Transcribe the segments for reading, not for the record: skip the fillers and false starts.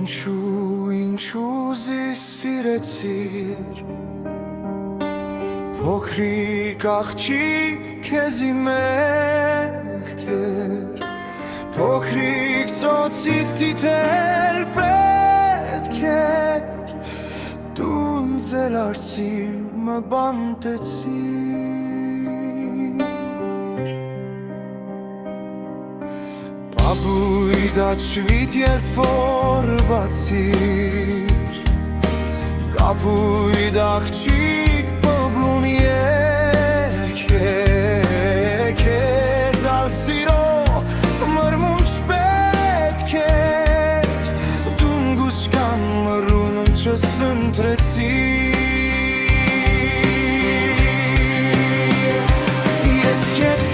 Ինչու զիս սիրեցիր Փոքրիկ աղջիկ քեզի մեղք էր Փոքրիկ ծոցիդ դիտել պետք էր Դու ինձ էլ արծիվը բանտեցիր Բաբույդ աչվիդ երբ որ բացիր Կապույդ աղջիկ բոբլուն երգ Քեզ ալ սիրո մրմունջ պետք էր Դուն գուշկան մրունջս ընտրեցիր Ես քեզ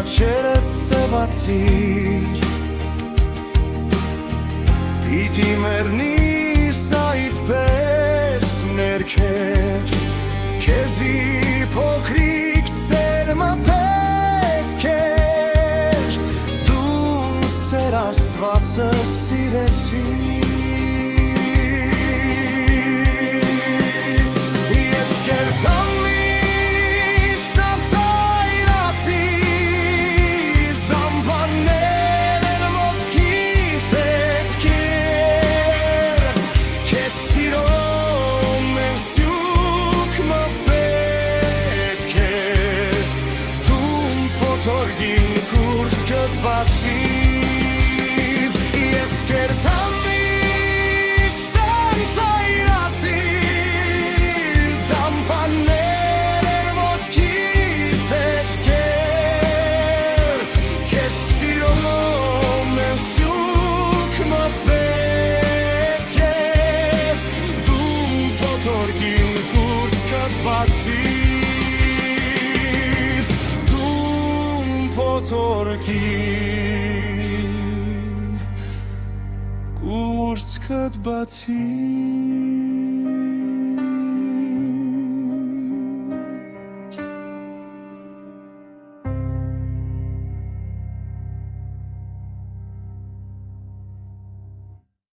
Աչերդ սևացիր Պիտի մեռնիս այդպես ներքեր Քեզի փոքրիկ սերմը պետք էր Դու սեր Աստվածը սիրեցիր Ես կերտամ Ես կերտամ միշտ անցայրացիր Դամպաններ էր ոտքիս հետքեր Քեզ սիրում եմ սյուքմը պետք էր Դու փոթորկին կուրծքդ բացիր Դու փոթորկին Կուրծքդ բացիր